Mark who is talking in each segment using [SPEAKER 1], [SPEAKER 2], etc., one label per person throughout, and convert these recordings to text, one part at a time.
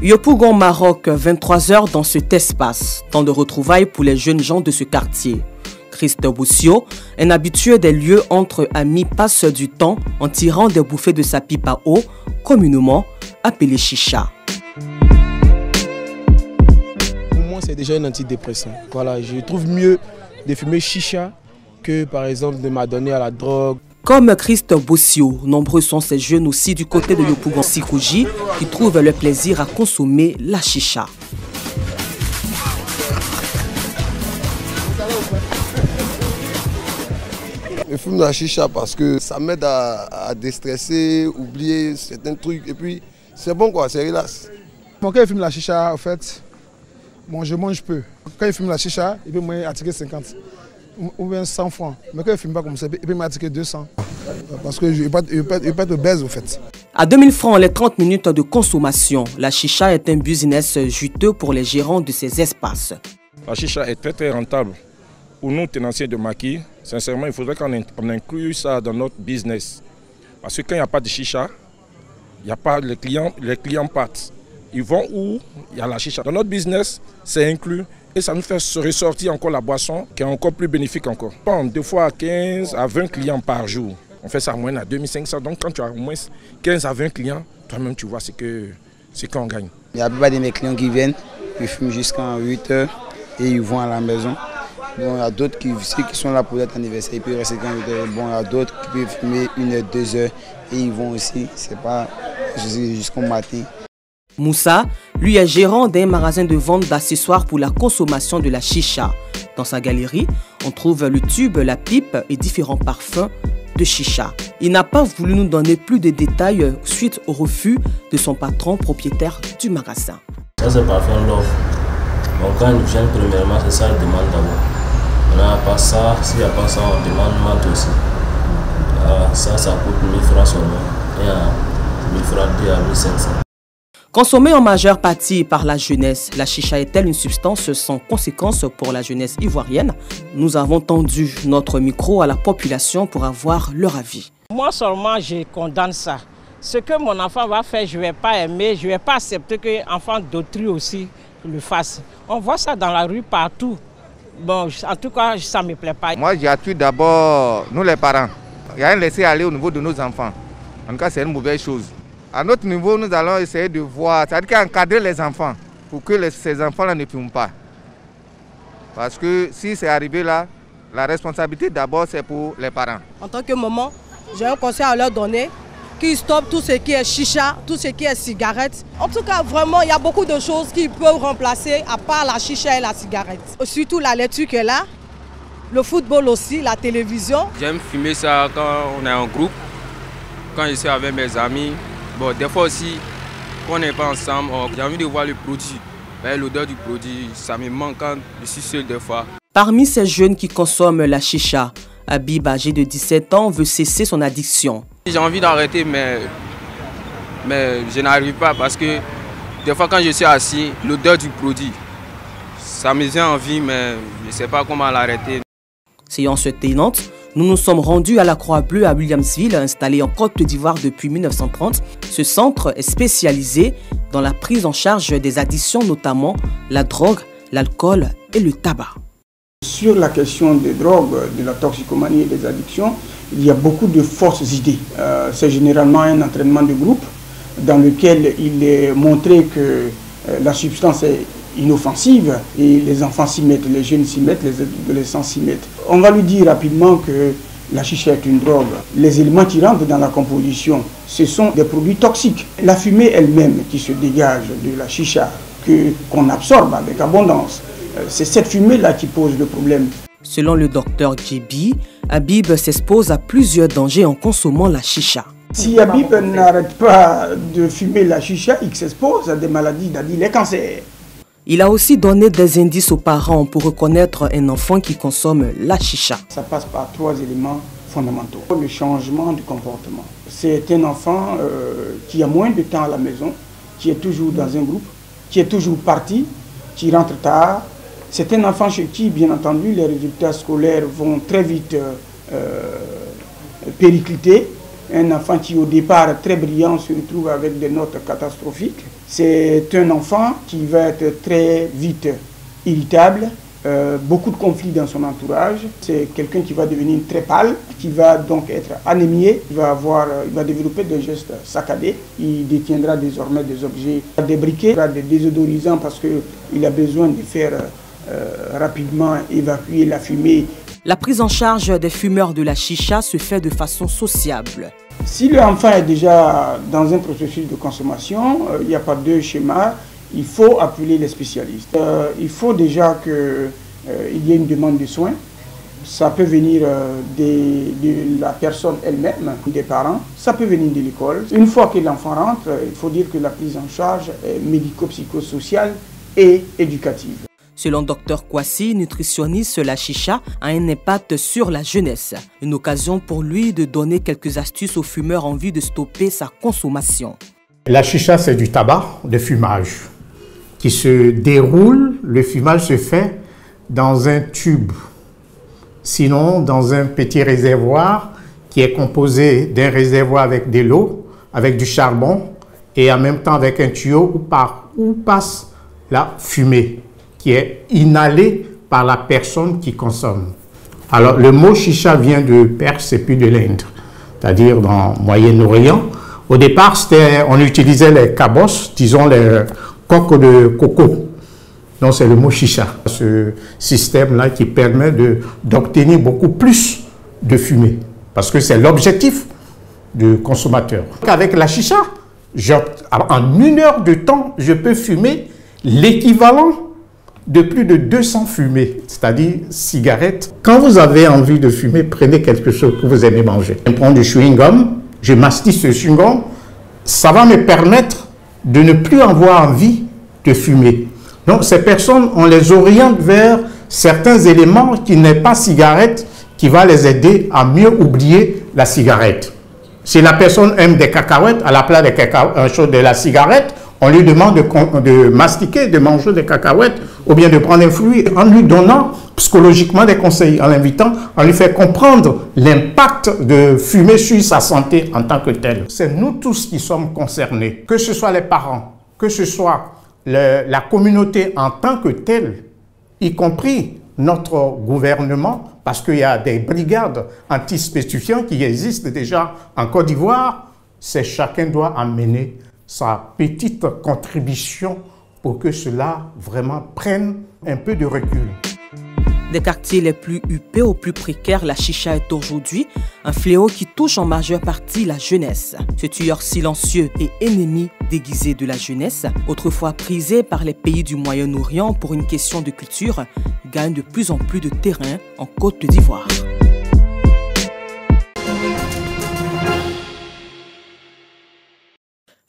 [SPEAKER 1] Yopougon, Maroc, 23h dans cet espace, temps de retrouvailles pour les jeunes gens de ce quartier. Christ Boussio, un habitué des lieux entre amis, passe du temps en tirant des bouffées de sa pipe à eau, communément appelée chicha.
[SPEAKER 2] Pour moi, c'est déjà un antidépresseur. Voilà, je trouve mieux de fumer chicha que par exemple de m'adonner à la drogue.
[SPEAKER 1] Comme Christ Boussio, nombreux sont ces jeunes aussi du côté de Yopougon Sikouji qui trouvent le plaisir à consommer la chicha.
[SPEAKER 3] Je fume la chicha parce que ça m'aide à déstresser, oublier certains trucs et puis c'est bon quoi, c'est relax.
[SPEAKER 4] Quand je fume la chicha, en fait, bon, je mange peu. Quand je fume la chicha, il peut m'attirer 50 ou bien 100 francs. Mais quand je ne fume pas comme ça, il peut m'attirer 200. Parce que je ne vais pas être obèse au fait.
[SPEAKER 1] À 2000 francs les 30 minutes de consommation, la chicha est un business juteux pour les gérants de ces espaces.
[SPEAKER 5] La chicha est très rentable. Pour nous, tenanciers de maquis, sincèrement, il faudrait qu'on inclue ça dans notre business. Parce que quand il n'y a pas de chicha, il n'y a pas les clients partent. Ils vont où il y a la chicha. Dans notre business, c'est inclus et ça nous fait ressortir encore la boisson qui est encore plus bénéfique encore. Bon, des fois 15 à 20 clients par jour. On fait ça à moins à 2500. Donc quand tu as au moins 15 à 20 clients, toi-même tu vois c'est qu'on gagne.
[SPEAKER 6] Il y a pas de mes clients qui viennent, ils fument jusqu'à 8 h et ils vont à la maison. Bon, il y a d'autres qui sont là pour notre anniversaire, ils peuvent rester quand ils veulent. Bon, il y a d'autres qui peuvent fumer 1 h, 2 h et ils vont aussi, c'est pas jusqu'au matin.
[SPEAKER 1] Moussa, lui, est gérant d'un magasin de vente d'accessoires pour la consommation de la chicha. Dans sa galerie, on trouve le tube, la pipe et différents parfums de chicha. Il n'a pas voulu nous donner plus de détails suite au refus de son patron propriétaire du magasin.
[SPEAKER 7] Ça, c'est parfum Love. Donc quand ils viennent premièrement, c'est ça, ils demandent d'abord. On n'a pas ça, s'il n'y a pas ça, on demande mat aussi. Ça coûte 1000 francs seulement. Et à 1000 francs 2 à 1500.
[SPEAKER 1] Consommée en majeure partie par la jeunesse, la chicha est-elle une substance sans conséquence pour la jeunesse ivoirienne? Nous avons tendu notre micro à la population pour avoir leur avis.
[SPEAKER 8] Moi seulement, je condamne ça. Ce que mon enfant va faire, je ne vais pas aimer, je ne vais pas accepter que l'enfant d'autrui aussi le fasse. On voit ça dans la rue partout. Bon, en tout cas, ça ne me plaît pas.
[SPEAKER 9] Moi, j'attire d'abord nous les parents. Il y a un laisser aller au niveau de nos enfants. En tout cas, c'est une mauvaise chose. À notre niveau, nous allons essayer de voir, c'est-à-dire encadrer les enfants pour que ces enfants-là ne fument pas. Parce que si c'est arrivé là, la responsabilité d'abord c'est pour les parents.
[SPEAKER 10] En tant que maman, j'ai un conseil à leur donner, qu'ils stoppent tout ce qui est chicha, tout ce qui est cigarette. En tout cas, vraiment, il y a beaucoup de choses qui peuvent remplacer à part la chicha et la cigarette. Surtout la lecture qui est là, le football aussi, la télévision.
[SPEAKER 11] J'aime fumer ça quand on est en groupe, quand je suis avec mes amis. Bon, des fois aussi, quand on n'est pas ensemble, j'ai envie de voir le produit. L'odeur du produit, ça me manque quand je suis seul des fois.
[SPEAKER 1] Parmi ces jeunes qui consomment la chicha, Habib, âgé de 17 ans, veut cesser son addiction.
[SPEAKER 11] J'ai envie d'arrêter, mais je n'arrive pas parce que des fois quand je suis assis, l'odeur du produit, ça me vient envie, mais je ne sais pas comment l'arrêter.
[SPEAKER 1] Séance tenante, nous nous sommes rendus à la Croix-Bleue à Williamsville, installée en Côte d'Ivoire depuis 1930. Ce centre est spécialisé dans la prise en charge des addictions, notamment la drogue, l'alcool et le tabac.
[SPEAKER 12] Sur la question des drogues, de la toxicomanie et des addictions, il y a beaucoup de fausses idées. C'est généralement un entraînement de groupe dans lequel il est montré que la substance est inoffensive et les enfants s'y mettent, les jeunes s'y mettent, les adolescents s'y mettent. On va lui dire rapidement que la chicha est une drogue. Les éléments qui rentrent dans la composition, ce sont des produits toxiques. La fumée elle-même qui se dégage de la chicha, qu'on absorbe avec abondance, c'est cette fumée-là qui pose le problème.
[SPEAKER 1] Selon le docteur Djibi, Habib s'expose à plusieurs dangers en consommant la chicha.
[SPEAKER 12] Si Habib n'arrête pas de fumer la chicha, il s'expose à des maladies, c'est-à-dire les cancers.
[SPEAKER 1] Il a aussi donné des indices aux parents pour reconnaître un enfant qui consomme la chicha.
[SPEAKER 12] Ça passe par 3 éléments fondamentaux. Le changement du comportement. C'est un enfant qui a moins de temps à la maison, qui est toujours dans un groupe, qui est toujours parti, qui rentre tard. C'est un enfant chez qui, bien entendu, les résultats scolaires vont très vite péricliter. Un enfant qui au départ très brillant se retrouve avec des notes catastrophiques. C'est un enfant qui va être très vite irritable, beaucoup de conflits dans son entourage. C'est quelqu'un qui va devenir très pâle, qui va donc être anémié, il va développer des gestes saccadés. Il détiendra désormais des objets débriqués, des désodorisants parce qu'il a besoin de faire rapidement évacuer la fumée.
[SPEAKER 1] La prise en charge des fumeurs de la chicha se fait de façon sociable.
[SPEAKER 12] Si l'enfant est déjà dans un processus de consommation, il n'y a pas de schéma, il faut appeler les spécialistes. Il faut déjà qu'il y ait une demande de soins. Ça peut venir de la personne elle-même, des parents, ça peut venir de l'école. Une fois que l'enfant rentre, il faut dire que la prise en charge est médico-psychosociale et éducative.
[SPEAKER 1] Selon Dr Kwasi, nutritionniste, la chicha a un impact sur la jeunesse. Une occasion pour lui de donner quelques astuces aux fumeurs en vue de stopper sa consommation.
[SPEAKER 13] La chicha, c'est du tabac de fumage qui se déroule. Le fumage se fait dans un tube, sinon dans un petit réservoir qui est composé d'un réservoir avec de l'eau, avec du charbon et en même temps avec un tuyau où passe la fumée, qui est inhalé par la personne qui consomme. Alors, le mot chicha vient de Perse et puis de l'Inde, c'est-à-dire dans le Moyen-Orient. Au départ, on utilisait les cabosses, disons les coques de coco. Donc, c'est le mot chicha. Ce système-là qui permet d'obtenir beaucoup plus de fumée, parce que c'est l'objectif du consommateur. Avec la chicha, en 1 heure de temps, je peux fumer l'équivalent de plus de 200 fumées, c'est-à-dire cigarettes. Quand vous avez envie de fumer, prenez quelque chose que vous aimez manger. Je prends du chewing-gum, je mastique ce chewing-gum, ça va me permettre de ne plus avoir envie de fumer. Donc ces personnes, on les oriente vers certains éléments qui n'est pas cigarette, qui va les aider à mieux oublier la cigarette. Si la personne aime des cacahuètes, à la place de la cigarette, on lui demande de mastiquer, de manger des cacahuètes ou bien de prendre un fruit en lui donnant psychologiquement des conseils, en l'invitant, on lui fait comprendre l'impact de fumer sur sa santé en tant que tel. C'est nous tous qui sommes concernés, que ce soit les parents, que ce soit la communauté en tant que telle, y compris notre gouvernement, parce qu'il y a des brigades anti-stupéfiants qui existent déjà en Côte d'Ivoire. C'est chacun doit amener sa petite contribution pour que cela vraiment prenne un peu de recul.
[SPEAKER 1] Des quartiers les plus huppés aux plus précaires, la chicha est aujourd'hui un fléau qui touche en majeure partie la jeunesse. Ce tueur silencieux et ennemi déguisé de la jeunesse, autrefois prisé par les pays du Moyen-Orient pour une question de culture, gagne de plus en plus de terrain en Côte d'Ivoire.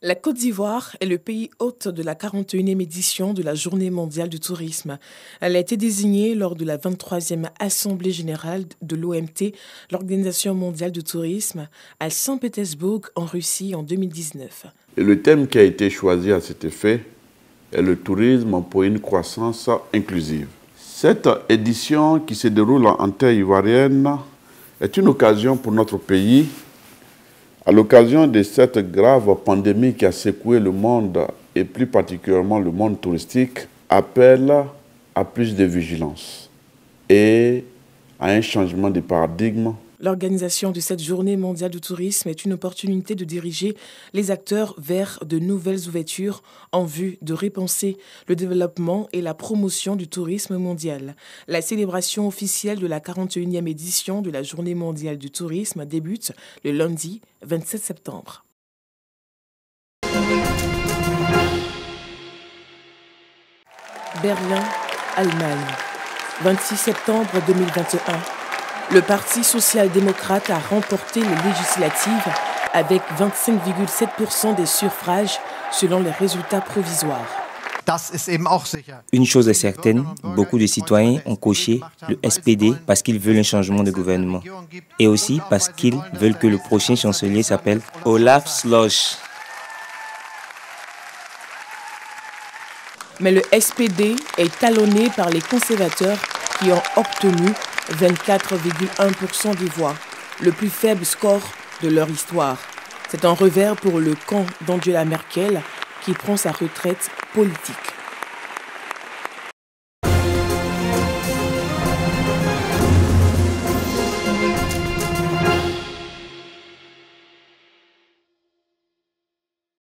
[SPEAKER 14] La Côte d'Ivoire est le pays hôte de la 41e édition de la Journée mondiale du tourisme. Elle a été désignée lors de la 23e Assemblée générale de l'OMT, l'Organisation mondiale du tourisme, à Saint-Pétersbourg, en Russie, en 2019.
[SPEAKER 15] Et le thème qui a été choisi à cet effet est le tourisme pour une croissance inclusive. Cette édition qui se déroule en terre ivoirienne est une occasion pour notre pays, à l'occasion de cette grave pandémie qui a secoué le monde, et plus particulièrement le monde touristique, appelle à plus de vigilance et à un changement de paradigme.
[SPEAKER 14] L'organisation de cette journée mondiale du tourisme est une opportunité de diriger les acteurs vers de nouvelles ouvertures en vue de repenser le développement et la promotion du tourisme mondial. La célébration officielle de la 41e édition de la Journée mondiale du tourisme débute le lundi 27 septembre. Berlin, Allemagne, 26 septembre 2021. Le Parti social-démocrate a remporté les législatives avec 25,7% des suffrages selon les résultats provisoires.
[SPEAKER 16] Une chose est certaine, beaucoup de citoyens ont coché le SPD parce qu'ils veulent un changement de gouvernement et aussi parce qu'ils veulent que le prochain chancelier s'appelle Olaf Scholz.
[SPEAKER 14] Mais le SPD est talonné par les conservateurs qui ont obtenu 24,1% des voix, le plus faible score de leur histoire. C'est un revers pour le camp d'Angela Merkel qui prend sa retraite politique.